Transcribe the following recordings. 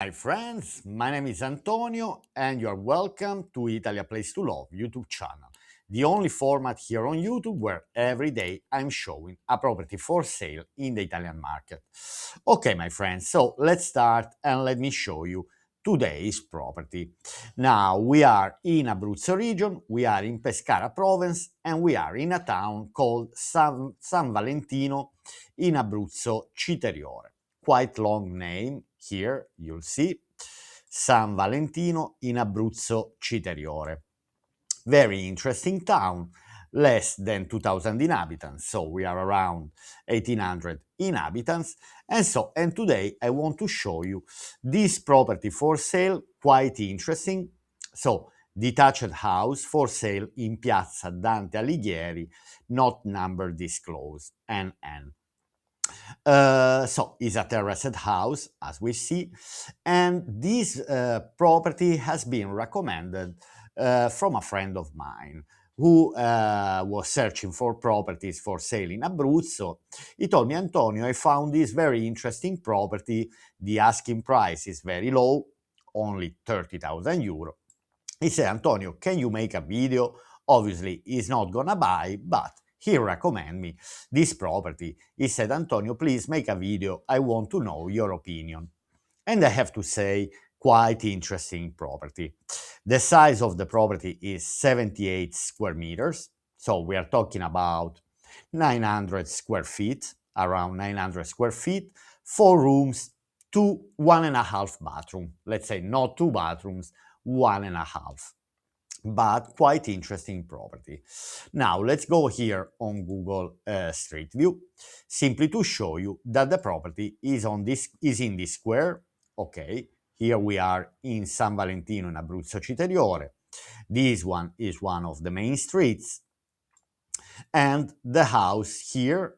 Hi friends, my name is Antonio and you are welcome to Italy a Place to Love YouTube channel, the only format here on YouTube where every day I'm showing a property for sale in the Italian market. Okay my friends, so let's start and let me show you today's property. Now we are in Abruzzo region, we are in Pescara province and we are in a town called San Valentino in Abruzzo Citeriore. Quite long name here, you'll see. San Valentino in Abruzzo Citeriore. Very interesting town, less than 2,000 inhabitants, so we are around 1,800 inhabitants. And today I want to show you this property for sale, quite interesting. So, detached house for sale in Piazza Dante Alighieri, not number disclosed, NN. So it's a terraced house, as we see, and this property has been recommended from a friend of mine who was searching for properties for sale in Abruzzo. He told me, Antonio, I found this very interesting property. The asking price is very low, only 30,000 euro. He said, Antonio, can you make a video? Obviously, he's not gonna buy, but he recommended me this property. He said, Antonio, please make a video. I want to know your opinion. And I have to say, quite interesting property. The size of the property is 78 square meters. So we are talking about 900 square feet, around 900 square feet, 4 rooms, 1.5 bathroom. Let's say not 2 bathrooms, 1.5, but quite interesting property. Now let's go here on Google Street View, simply to show you that the property is in this square. Okay, here we are in San Valentino in Abruzzo Citeriore. This one is one of the main streets, and the house here,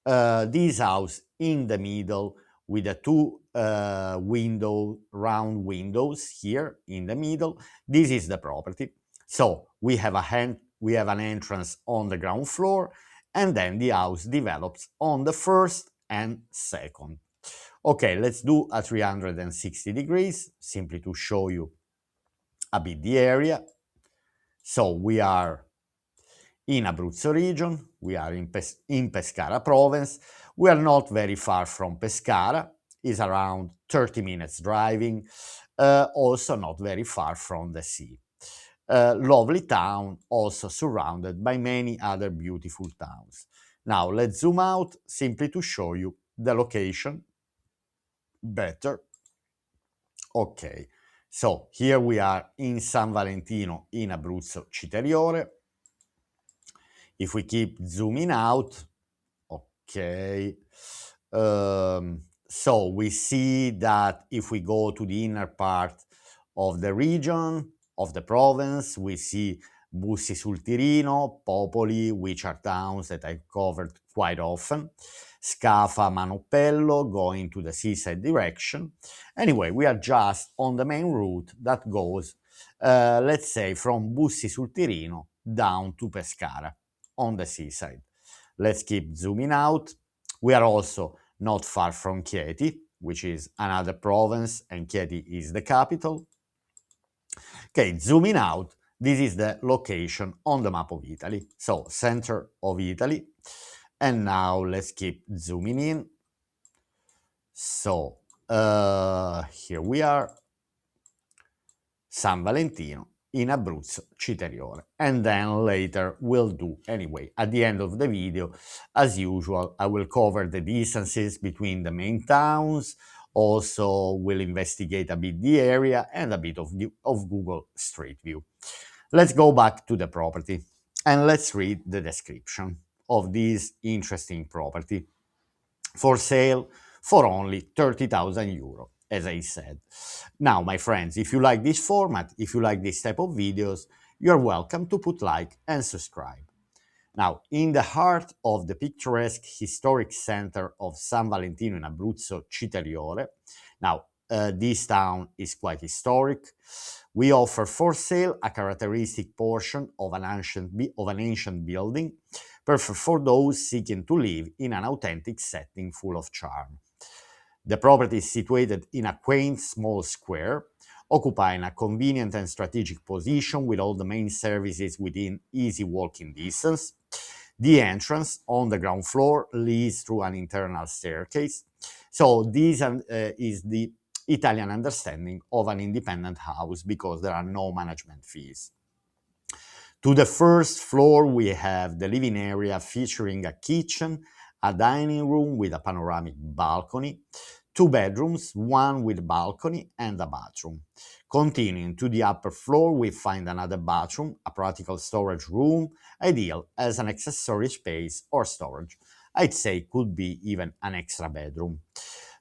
this house in the middle with the two round windows here in the middle. This is the property. So we have an entrance on the ground floor, and then the house develops on the first and second. Okay, let's do a 360 degrees, simply to show you a bit the area. So we are in Abruzzo region, we are in Pescara province. We are not very far from Pescara, is around 30 minutes driving, also not very far from the sea. Lovely town, also surrounded by many other beautiful towns. Now let's zoom out simply to show you the location better. Okay, so here we are in San Valentino in Abruzzo Citeriore. If we keep zooming out, okay, so we see that if we go to the inner part of the region, of the province, we see Bussi sul Tirino, Popoli, which are towns that I've covered quite often, Scafa, Manopello, going to the seaside direction. Anyway, we are just on the main route that goes, let's say, from Bussi sul Tirino down to Pescara on the seaside. Let's keep zooming out. We are also not far from Chieti, which is another province, and Chieti is the capital. Okay, zooming out, this is the location on the map of Italy. So, center of Italy. And now let's keep zooming in. So, here we are, San Valentino in Abruzzo Citeriore. And then later we'll do, anyway, at the end of the video, as usual, I will cover the distances between the main towns. Also, we'll investigate a bit the area and a bit of Google Street View. Let's go back to the property and let's read the description of this interesting property. For sale for only 30,000 euro, as I said. Now, my friends, if you like this format, if you like this type of videos, you're welcome to put like and subscribe. Now, in the heart of the picturesque historic center of San Valentino in Abruzzo Citeriore, now, this town is quite historic. We offer for sale a characteristic portion of an ancient building, perfect for those seeking to live in an authentic setting full of charm. The property is situated in a quaint small square, occupying a convenient and strategic position with all the main services within easy walking distance. The entrance on the ground floor leads through an internal staircase. So this is the Italian understanding of an independent house because there are no management fees. To the first floor, we have the living area featuring a kitchen, a dining room with a panoramic balcony, two bedrooms, one with balcony and a bathroom. Continuing to the upper floor, we find another bathroom, a practical storage room, ideal as an accessory space or storage. I'd say could be even an extra bedroom.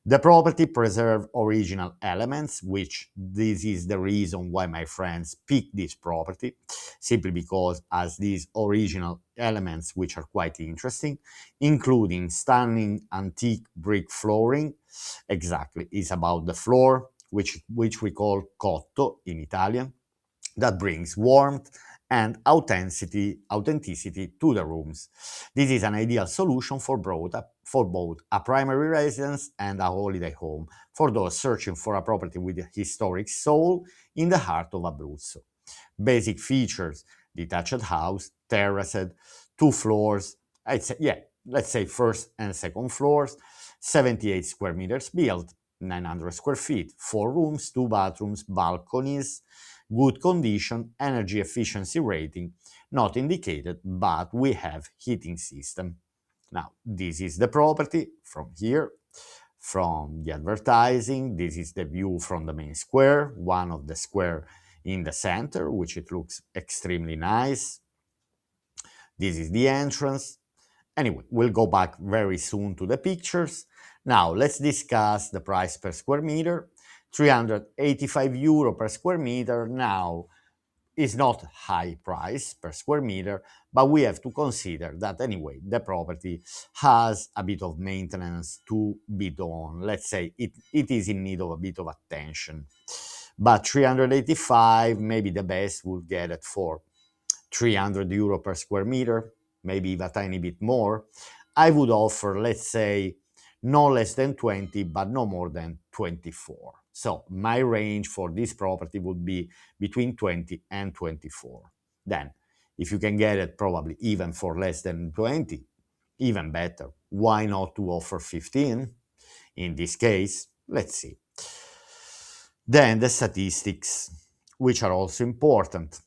The property preserve original elements, which this is the reason why my friends picked this property, simply because as these original elements which are quite interesting, including stunning antique brick flooring, exactly, is about the floor, which we call cotto in Italian, that brings warmth and authenticity to the rooms. This is an ideal solution for both a primary residence and a holiday home for those searching for a property with a historic soul in the heart of Abruzzo. Basic features: detached house, terraced, two floors, I'd say, yeah, let's say first and second floors, 78 square meters built, 900 square feet, four rooms, two bathrooms, balconies, good condition, energy efficiency rating, not indicated, but we have heating system. Now, this is the property from here, from the advertising. This is the view from the main square, one of the square in the center, which it looks extremely nice. This is the entrance. Anyway, we'll go back very soon to the pictures. Now, let's discuss the price per square meter. 385 euro per square meter. Now, is not high price per square meter, but we have to consider that anyway, the property has a bit of maintenance to be done. Let's say it is in need of a bit of attention. But 385, maybe the best would get it for 300 euro per square meter, maybe even a tiny bit more. I would offer, let's say, no less than 20, but no more than 24. So my range for this property would be between 20 and 24. Then, if you can get it probably even for less than 20, even better. Why not to offer 15? In this case, let's see. Then the statistics, which are also important.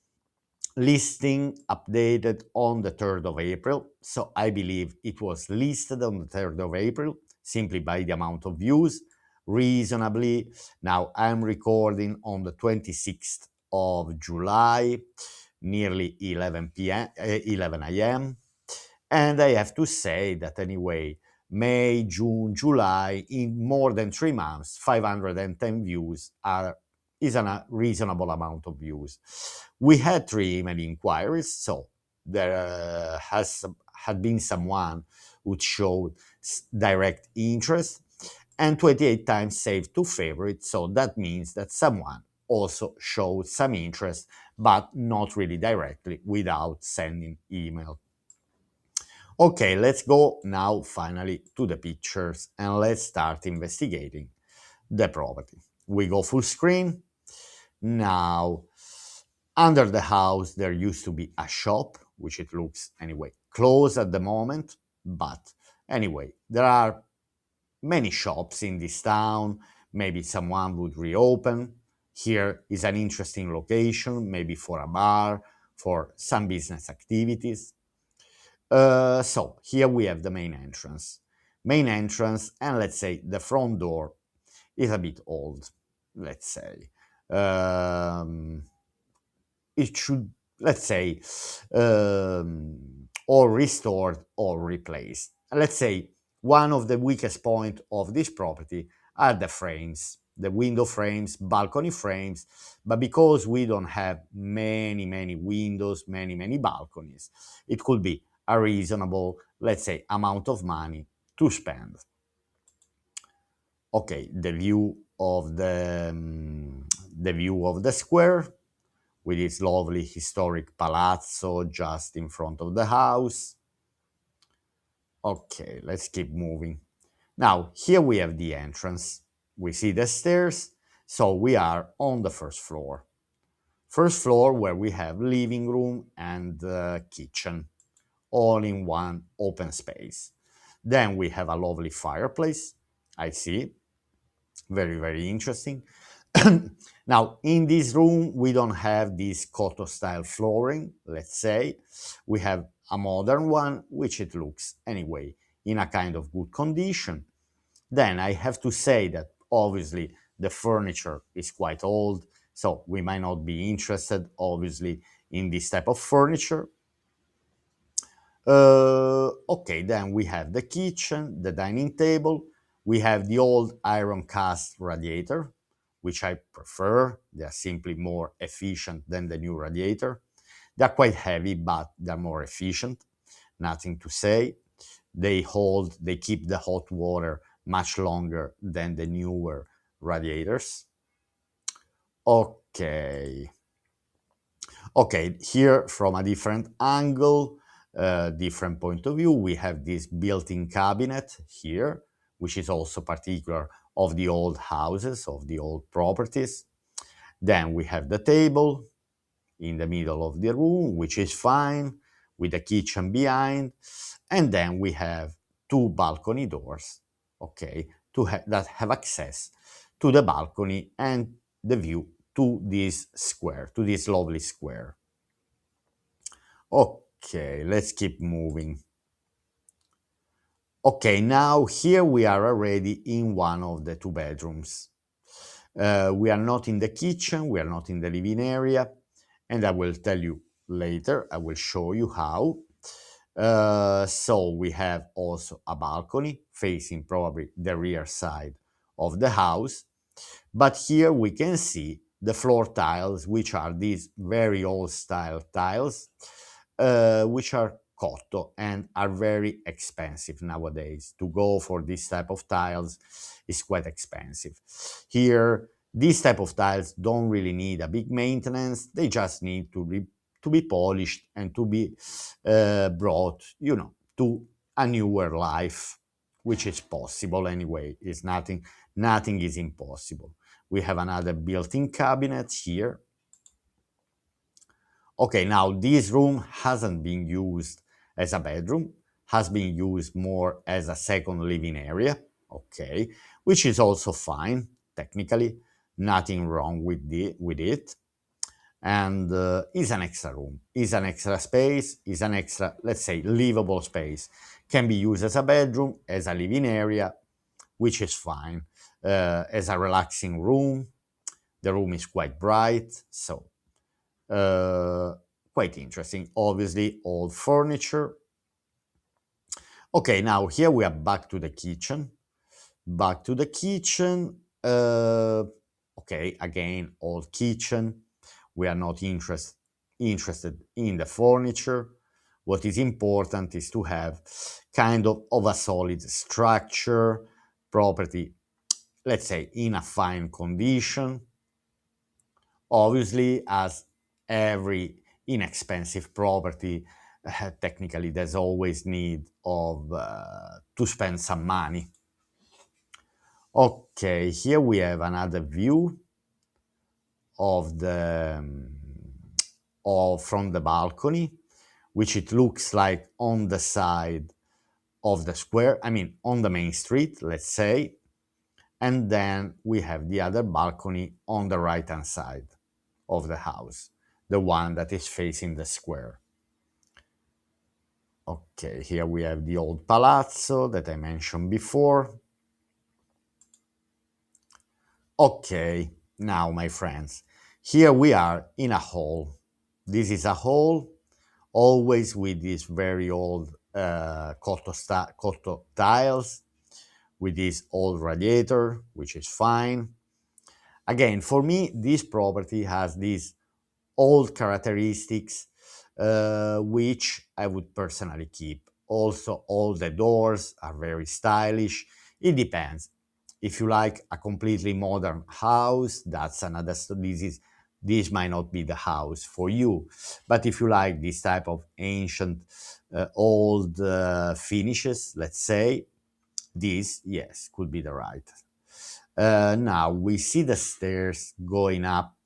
Listing updated on the 3rd of April. So I believe it was listed on the 3rd of April simply by the amount of views, reasonably. Now I'm recording on the 26th of July, nearly 11 p.m., 11 a.m. And I have to say that anyway, May, June, July, in more than 3 months, 510 views is a reasonable amount of views. We had 3 email inquiries, so there had been someone who showed direct interest, and 28 times saved to favorite, so that means that someone also showed some interest, but not really directly without sending email. Okay, let's go now finally to the pictures and let's start investigating the property. We go full screen. Now, under the house, there used to be a shop, which it looks anyway closed at the moment. But anyway, there are many shops in this town. Maybe someone would reopen. Here is an interesting location, maybe for a bar, for some business activities. So here we have the main entrance. Main entrance, and let's say the front door is a bit old, let's say. It should, let's say, or restored or replaced. Let's say one of the weakest point of this property are the frames, the window frames, balcony frames, but because we don't have many windows, many balconies, it could be a reasonable, let's say, amount of money to spend. Okay, the view of the square with its lovely historic palazzo just in front of the house. Okay, let's keep moving. Now, here we have the entrance. We see the stairs, so we are on the first floor. First floor where we have living room and kitchen, all in one open space. Then we have a lovely fireplace. I see. Very, very interesting. Now, in this room, we don't have this Koto style flooring, let's say. We have a modern one, which it looks anyway in a kind of good condition. Then I have to say that obviously the furniture is quite old, so we might not be interested, obviously, in this type of furniture. Okay, then we have the kitchen, the dining table. We have the old iron cast radiator, which I prefer. They are simply more efficient than the new radiator. They are quite heavy, but they're more efficient. Nothing to say. They keep the hot water much longer than the newer radiators. Okay. Okay, here from a different angle, different point of view, we have this built-in cabinet here, which is also particular of the old houses, of the old properties. Then we have the table in the middle of the room, which is fine, with the kitchen behind. And then we have two balcony doors, okay, that have access to the balcony and the view to this square, to this lovely square. Okay, let's keep moving. Okay, now here we are already in one of the two bedrooms. We are not in the kitchen, we are not in the living area, and I will tell you later, I will show you how. So we have also a balcony facing probably the rear side of the house. But here we can see the floor tiles, which are these very old style tiles, which are cotto and are very expensive nowadays. To go for this type of tiles is quite expensive. Here, these type of tiles don't really need a big maintenance. They just need to be polished and to be brought, to a newer life, which is possible anyway. It's nothing is impossible. We have another built-in cabinet here. Okay, now this room hasn't been used as a bedroom, has been used more as a second living area, okay, which is also fine, technically, nothing wrong with it. And is an extra room, is an extra space, is an extra, let's say, livable space. Can be used as a bedroom, as a living area, which is fine. As a relaxing room, the room is quite bright, so uh, quite interesting. Obviously, old furniture. Okay, now here we are back to the kitchen. Back to the kitchen. Okay, again, old kitchen. We are not interested in the furniture. What is important is to have kind of a solid structure, property, let's say, in a fine condition. Obviously, as every inexpensive property, technically there's always need of to spend some money. Okay, here we have another view of the of from the balcony, which it looks like on the side of the square. I mean, on the main street, let's say. And then we have the other balcony on the right hand side of the house, the one that is facing the square. Okay, here we have the old palazzo that I mentioned before. Okay, now my friends, here we are in a hall. This is a hall, always with these very old cotto tiles, with this old radiator, which is fine. Again, for me, this property has these old characteristics, which I would personally keep. Also, all the doors are very stylish. It depends. If you like a completely modern house, that's another story. This might not be the house for you. But if you like this type of ancient, old finishes, let's say, This, yes, could be the right. Now we see the stairs going up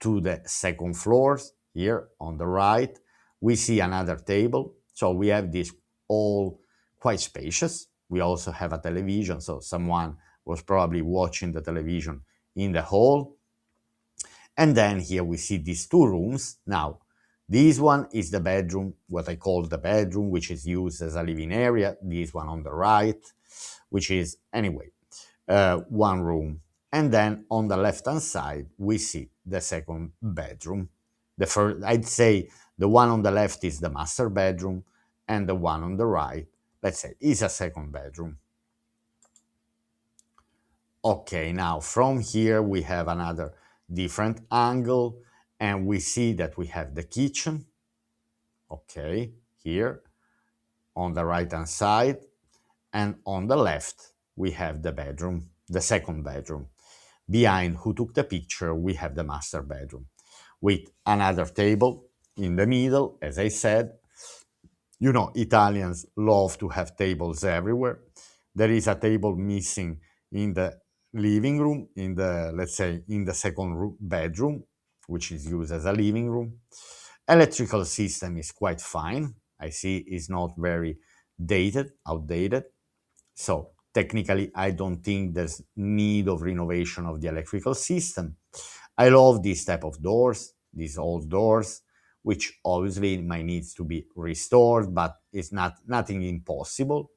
to the second floor. Here on the right, we see another table. So we have this all quite spacious. We also have a television, so someone was probably watching the television in the hall. And then here we see these two rooms. Now, this one is the bedroom, what I call the bedroom, which is used as a living area. This one on the right, which is, anyway, one room. And then on the left-hand side, we see the second bedroom. The first, I'd say the one on the left is the master bedroom, and the one on the right, let's say, is a second bedroom. Okay, now from here we have another different angle, and we see that we have the kitchen, okay, here on the right hand side, and on the left we have the bedroom, the second bedroom. Behind who took the picture, we have the master bedroom with another table in the middle. As I said, you know, Italians love to have tables everywhere. There is a table missing in the living room, in the, let's say, in the second bedroom, which is used as a living room. Electrical system is quite fine. I see it's not very outdated. So technically, I don't think there's need of renovation of the electrical system. I love these type of doors, these old doors, which obviously might needs to be restored, but it's not nothing impossible.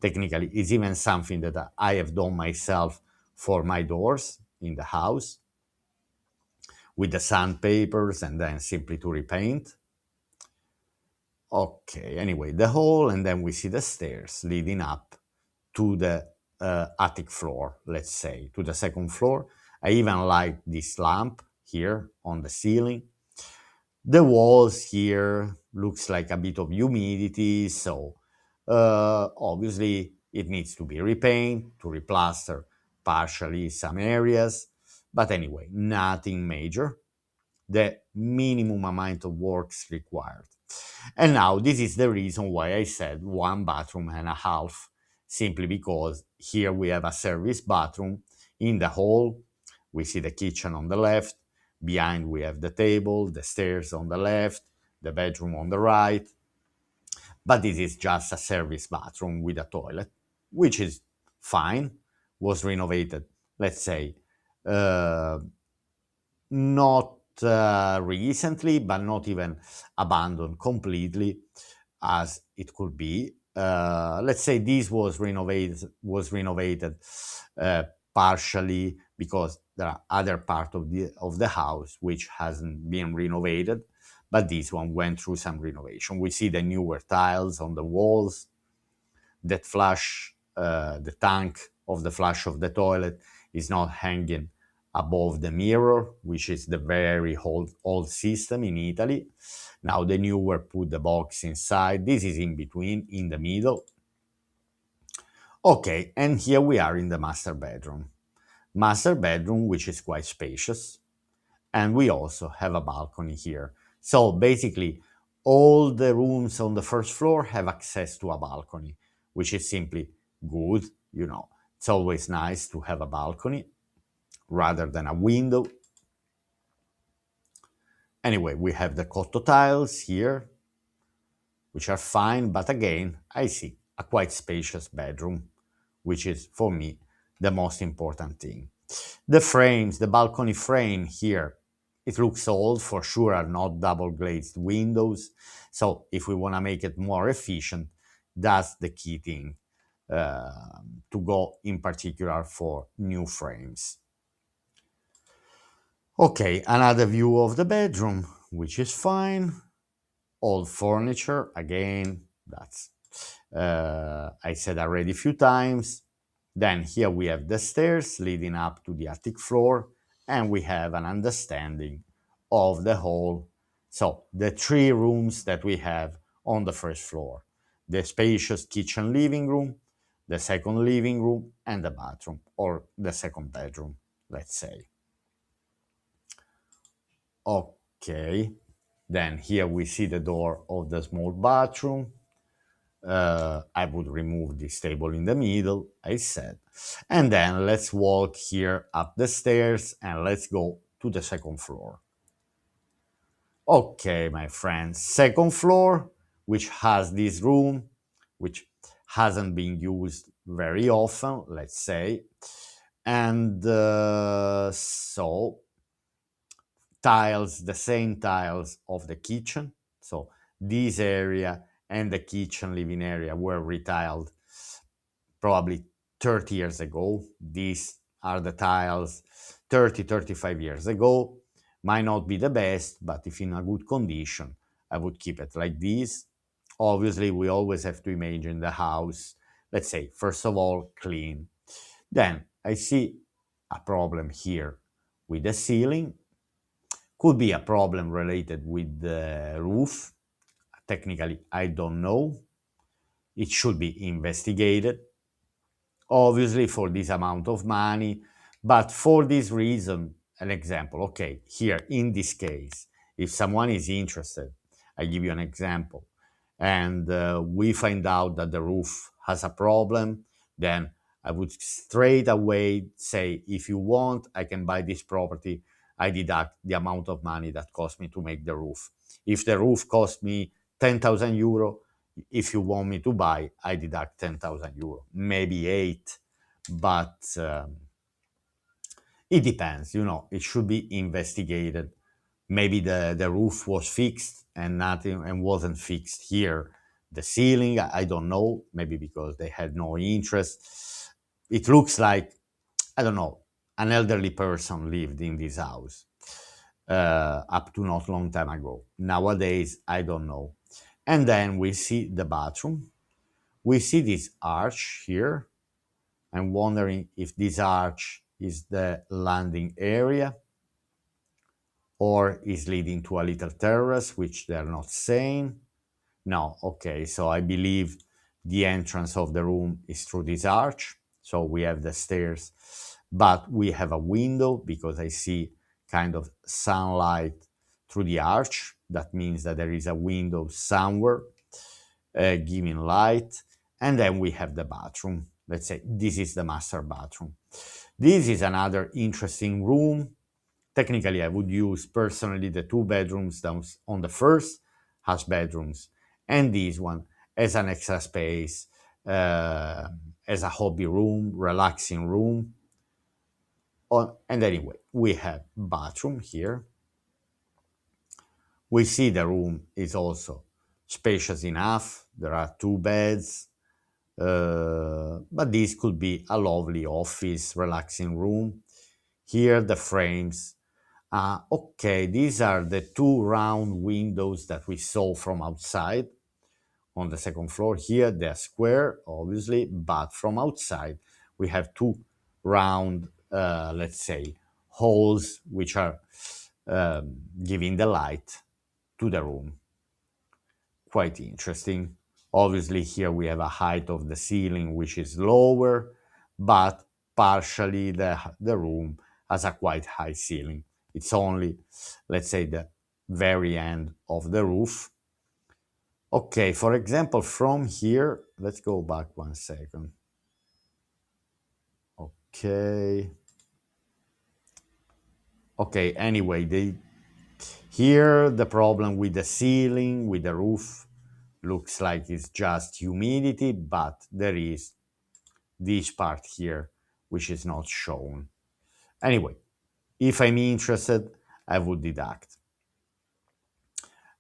Technically, it's even something that I have done myself for my doors in the house with the sandpapers and then simply to repaint. Okay, anyway, the hall, and then we see the stairs leading up to the attic floor, let's say, to the second floor. I even like this lamp here on the ceiling. The walls here looks like a bit of humidity, so obviously it needs to be repainted, to replaster partially some areas, but anyway, nothing major. The minimum amount of works required. And now this is the reason why I said one bathroom and a half, simply because here we have a service bathroom in the hall. We see the kitchen on the left. Behind we have the table, the stairs on the left, the bedroom on the right. But this is just a service bathroom with a toilet, which is fine. Was renovated, let's say, uh, not recently, but not even abandoned completely, as it could be. Let's say this was renovated uh, partially because there are other part of the house which hasn't been renovated, but this one went through some renovation. We see the newer tiles on the walls, that flush, the tank of the flush of the toilet is not hanging above the mirror, which is the very old system in Italy. Now the newer put the box inside. This is in between, in the middle. Okay, and here we are in the master bedroom. Master bedroom, which is quite spacious, and we also have a balcony here. So basically, all the rooms on the first floor have access to a balcony, which is simply good. You know, it's always nice to have a balcony rather than a window. Anyway, we have the cotto tiles here, which are fine, but again, I see a quite spacious bedroom, which is for me the most important thing. The frames, the balcony frame here, it looks old, for sure are not double glazed windows. So if we want to make it more efficient, that's the key thing uh, to go in particular for new frames. Okay, another view of the bedroom, which is fine. Old furniture, again, that's I said already a few times. Then here we have the stairs leading up to the attic floor, and we have an understanding of the whole. So the three rooms that we have on the first floor: the spacious kitchen living room, the second living room, and the bathroom, or the second bedroom, let's say. Okay, then here we see the door of the small bathroom. I would remove this table in the middle, I said. And then let's walk here up the stairs and let's go to the second floor. Okay, my friends, second floor, which has this room, which hasn't been used very often, let's say. And so tiles, the same tiles of the kitchen. So this area and the kitchen living area were retiled probably 30 years ago. These are the tiles 30, 35 years ago. Might not be the best, but if in a good condition, I would keep it like this. Obviously, we always have to imagine the house, let's say, first of all, clean. Then I see a problem here with the ceiling. Could be a problem related with the roof. Technically, I don't know. It should be investigated, obviously, for this amount of money. But for this reason, an example, okay, here in this case, if someone is interested, I give you an example, and we find out that the roof has a problem, then I would straight away say, if you want, I can buy this property. I deduct the amount of money that cost me to make the roof. If the roof cost me 10,000 euro, if you want me to buy, I deduct 10,000 euro, maybe eight, but it depends. It should be investigated. Maybe the roof was fixed and nothing and wasn't fixed here. The ceiling, I don't know, maybe because they had no interest. It looks like, I don't know, an elderly person lived in this house up to not long time ago. Nowadays, I don't know. And then we see the bathroom. We see this arch here. I'm wondering if this arch is the landing area or is leading to a little terrace, which they're not saying. No, okay, so I believe the entrance of the room is through this arch. So we have the stairs, but we have a window because I see kind of sunlight through the arch. That means that there is a window somewhere giving light. And then we have the bathroom. Let's say this is the master bathroom. This is another interesting room. Technically, I would use personally the two bedrooms down on the first has bedrooms, and this one as an extra space, as a hobby room, relaxing room. And anyway, we have bathroom here. We see the room is also spacious enough. There are two beds, but this could be a lovely office, relaxing room. Here, the frames. Okay, these are the two round windows that we saw from outside on the second floor. Here, they're square, obviously, but from outside, we have two round, let's say, holes which are giving the light to the room. Quite interesting. Obviously, here we have a height of the ceiling which is lower, but partially the room has a quite high ceiling. It's only, let's say, the very end of the roof. Okay, for example, from here, let's go back 1 second. Okay. Okay, anyway, here the problem with the ceiling, with the roof, looks like it's just humidity, but there is this part here, which is not shown. Anyway, if I'm interested, I would deduct.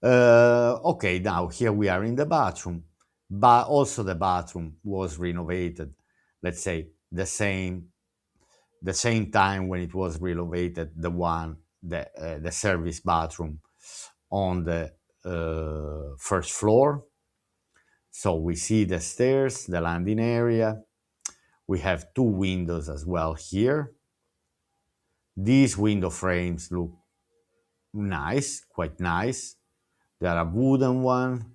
Okay, now here we are in the bathroom, but also the bathroom was renovated. Let's say the same time when it was renovated, the service bathroom on the first floor. So we see the stairs, the landing area. We have two windows as well here. These window frames look nice, quite nice. They are a wooden one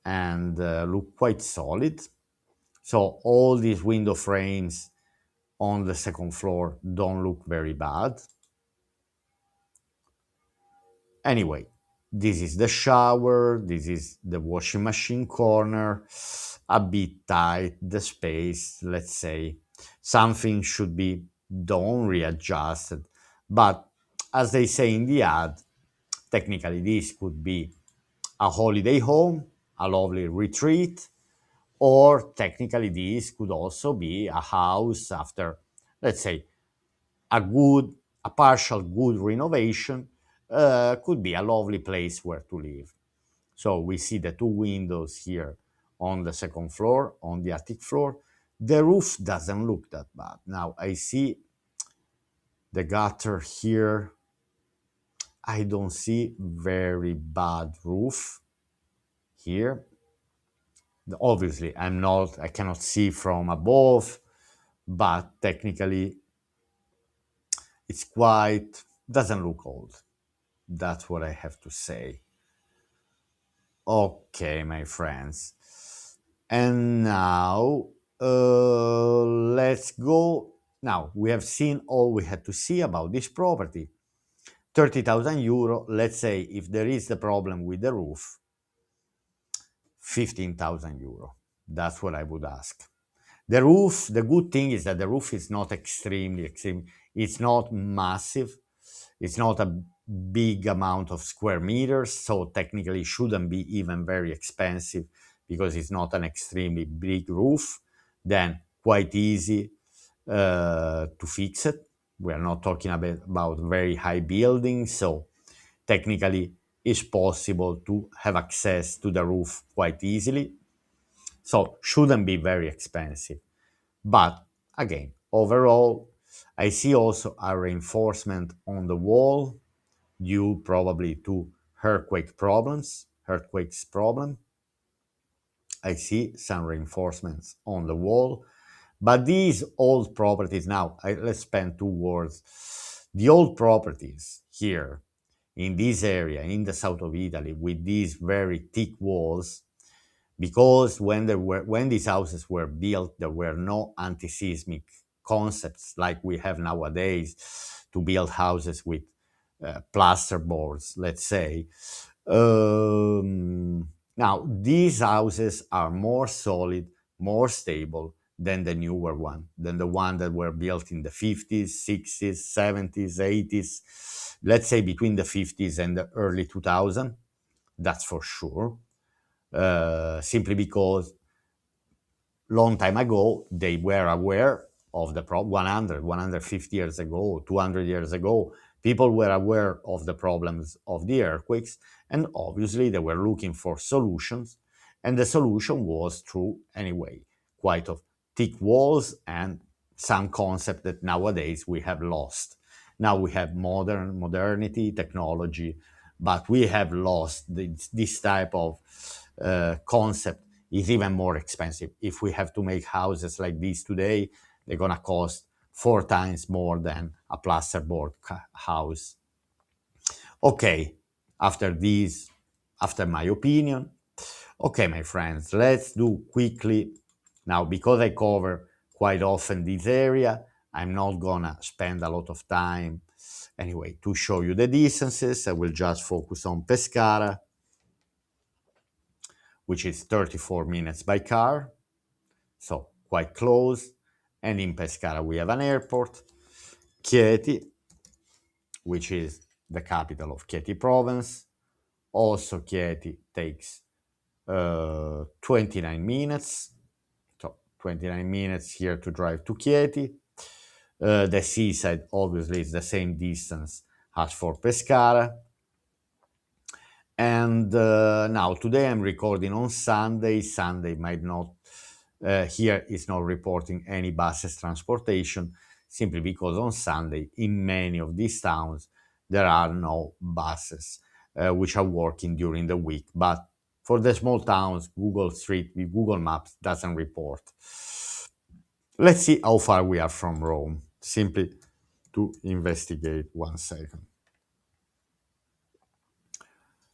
and look quite solid. So all these window frames on the second floor don't look very bad. Anyway, This is the shower, this is the washing machine corner, a bit tight, the space, let's say. Something should be done, readjusted. But as they say in the ad, technically this could be a holiday home, a lovely retreat, or technically this could also be a house after, let's say, a good, a partial good renovation, could be a lovely place where to live. So we see the two windows here on the second floor, on the attic floor. The roof doesn't look that bad. Now I see the gutter here. I don't see very bad roof here. Obviously, I cannot see from above, but technically it's quite, doesn't look old. That's what I have to say. Okay, my friends. And now let's go. Now we have seen all we had to see about this property. 30,000 euro. Let's say if there is the problem with the roof, 15,000 euro. That's what I would ask. The roof, the good thing is that the roof is not extreme. It's not massive. It's not a big amount of square meters, so technically it shouldn't be even very expensive because it's not an extremely big roof. Then quite easy to fix it. We are not talking about very high buildings, so technically it's possible to have access to the roof quite easily. So shouldn't be very expensive. But again, overall, I see also a reinforcement on the wall due probably to earthquakes problem. I see some reinforcements on the wall, but these old properties now, let's spend 2 words. The old properties here in this area, in the south of Italy, with these very thick walls, because when these houses were built, there were no anti-seismic concepts like we have nowadays to build houses with plaster boards, let's say. Now, these houses are more solid, more stable than the newer one, than the one that were built in the 50s, 60s, 70s, 80s, let's say between the 50s and the early 2000s, that's for sure. Simply because long time ago they were aware of the problem. 150 years ago, 200 years ago, people were aware of the problems of the earthquakes, and obviously they were looking for solutions, and the solution was through, anyway, quite of thick walls and some concept that nowadays we have lost. Now we have modernity, technology, but we have lost this type of concept. Is even more expensive. If we have to make houses like this today, they're gonna cost 4 times more than a plasterboard house. Okay, after this, after my opinion, okay, my friends, let's do quickly now, because I cover quite often this area. I'm not gonna spend a lot of time anyway to show you the distances. I will just focus on Pescara, which is 34 minutes by car, so quite close. And in Pescara we have an airport, Chieti, which is the capital of Chieti province. Also, Chieti takes 29 minutes. So 29 minutes here to drive to Chieti. The seaside obviously is the same distance as for Pescara. And now today I'm recording on Sunday. Sunday might not, here is not reporting any buses transportation, simply because on Sunday in many of these towns there are no buses which are working during the week. But for the small towns, Google Maps doesn't report. Let's see how far we are from Rome, simply to investigate 1 second.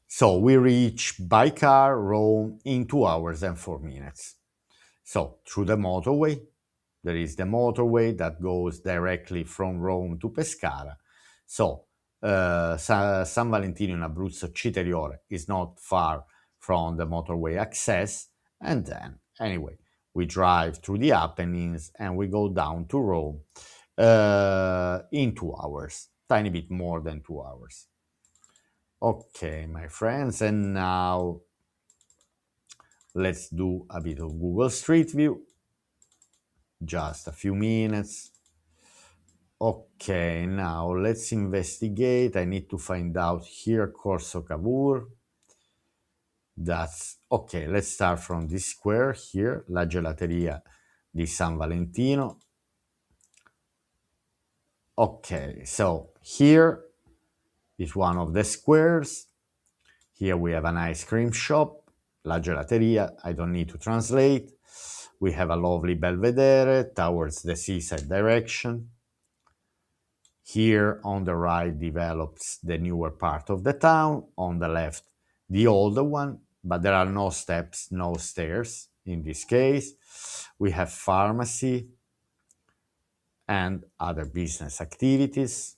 So we reach by car Rome in 2 hours and 4 minutes. So through the motorway, there is the motorway that goes directly from Rome to Pescara. So San Valentino in Abruzzo, Citeriore is not far from the motorway access. And then, anyway, we drive through the Apennines and we go down to Rome in 2 hours, tiny bit more than 2 hours. Okay, my friends, and now let's do a bit of Google Street View. Just a few minutes. Okay, now let's investigate. I need to find out here Corso Cavour. That's okay. Let's start from this square here, La Gelateria di San Valentino. Okay, so here is one of the squares. Here we have an ice cream shop, La Gelateria. I don't need to translate. We have a lovely belvedere towards the seaside direction. Here on the right develops the newer part of the town, on the left the older one, but there are no steps, no stairs in this case. We have pharmacy and other business activities.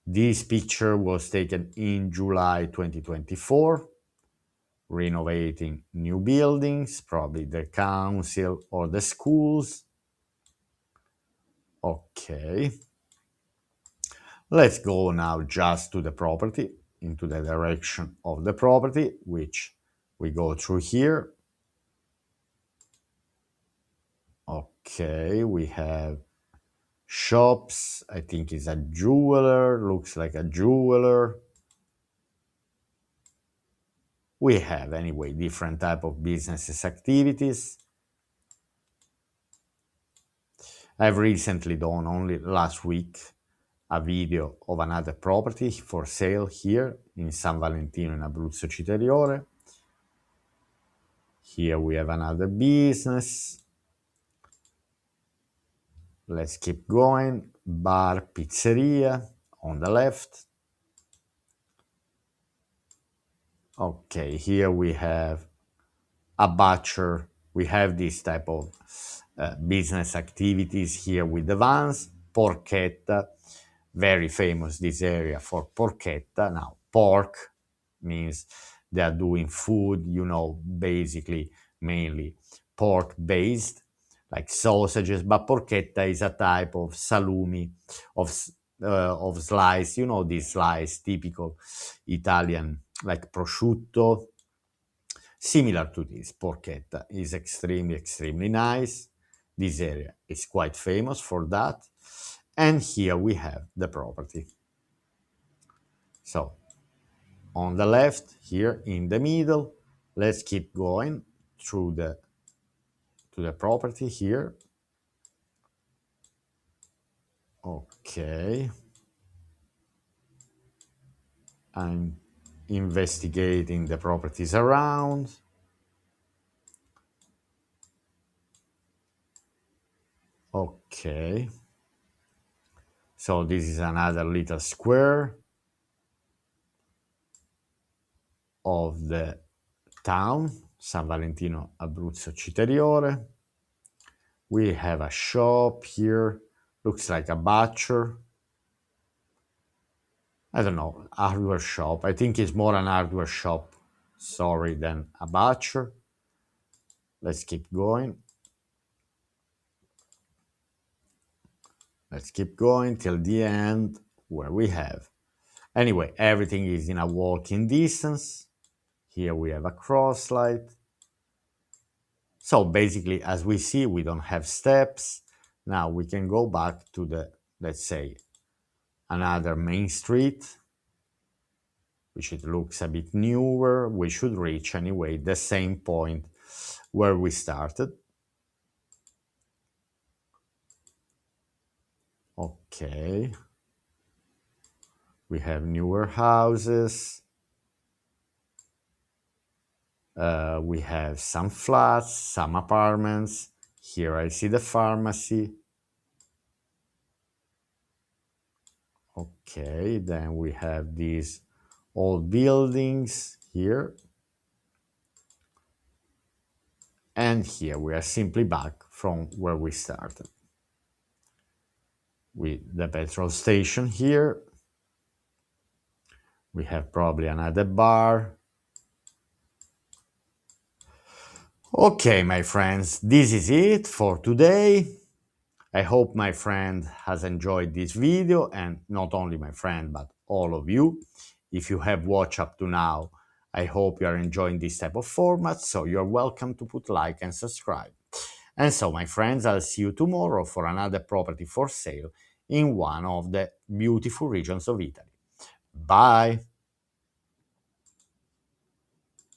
This picture was taken in July 2024, renovating new buildings, probably the council or the schools. Okay. Let's go now just to the property, into the direction of the property, which we go through here. Okay, we have shops. I think it's a jeweler, looks like a jeweler. We have, anyway, different type of businesses activities. I've recently done, only last week, a video of another property for sale here in San Valentino in Abruzzo Citeriore. Here we have another business. Let's keep going. Bar, pizzeria on the left. Okay, here we have a butcher. We have this type of business activities here with the vans. Porchetta, very famous this area for porchetta. Now, pork means they are doing food, basically mainly pork based, like sausages, but porchetta is a type of salumi, of slice, this slice, typical Italian, like prosciutto, similar to this. Porchetta is extremely, extremely nice. This area is quite famous for that. And here we have the property. So on the left, here in the middle, let's keep going through to the property here. Okay. I'm investigating the properties around. Okay. So this is another little square of the town, San Valentino Abruzzo Citeriore. We have a shop here, looks like a butcher. I don't know, hardware shop. I think it's more an hardware shop, sorry, than a butcher. Let's keep going. Let's keep going till the end, where we have. Anyway, everything is in a walking distance. Here we have a cross light. So basically, as we see, we don't have steps. Now we can go back to the, let's say, another main street, which it looks a bit newer. We should reach anyway the same point where we started. Okay. We have newer houses. We have some flats, some apartments. Here I see the pharmacy. Okay, then we have these old buildings here. And here we are simply back from where we started. With the petrol station here. We have probably another bar. Okay, my friends, this is it for today. I hope my friend has enjoyed this video, and not only my friend, but all of you. If you have watched up to now, I hope you are enjoying this type of format, so you're welcome to put like and subscribe. And so, my friends, I'll see you tomorrow for another property for sale in one of the beautiful regions of Italy. Bye!